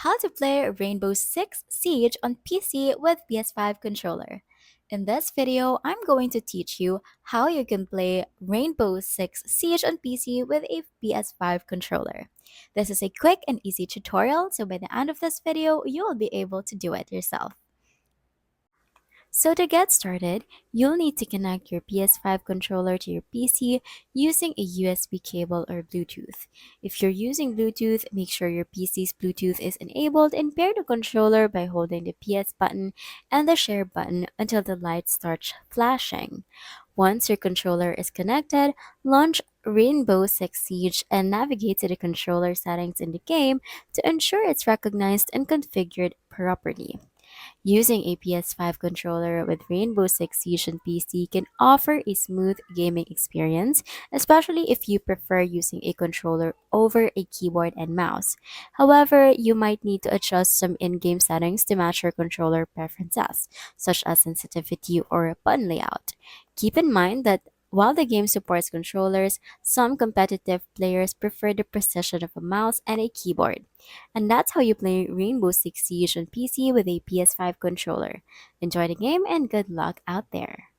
how to play Rainbow Six Siege on PC with PS5 controller. In this video, I'm going to teach you how you can play Rainbow Six Siege on PC with a PS5 controller. This is a quick and easy tutorial, so by the end of this video, you will be able to do it yourself. So to get started, you'll need to connect your PS5 controller to your PC using a USB cable or Bluetooth. If you're using Bluetooth, make sure your PC's Bluetooth is enabled and pair the controller by holding the PS button and the share button until the light starts flashing. Once your controller is connected, launch Rainbow Six Siege and navigate to the controller settings in the game to ensure it's recognized and configured properly. Using a PS5 controller with Rainbow Six Siege and PC can offer a smooth gaming experience, especially if you prefer using a controller over a keyboard and mouse. However, you might need to adjust some in-game settings to match your controller preferences, such as sensitivity or button layout. Keep in mind that while the game supports controllers, some competitive players prefer the precision of a mouse and a keyboard. And that's how you play Rainbow Six Siege on PC with a PS5 controller. Enjoy the game and good luck out there.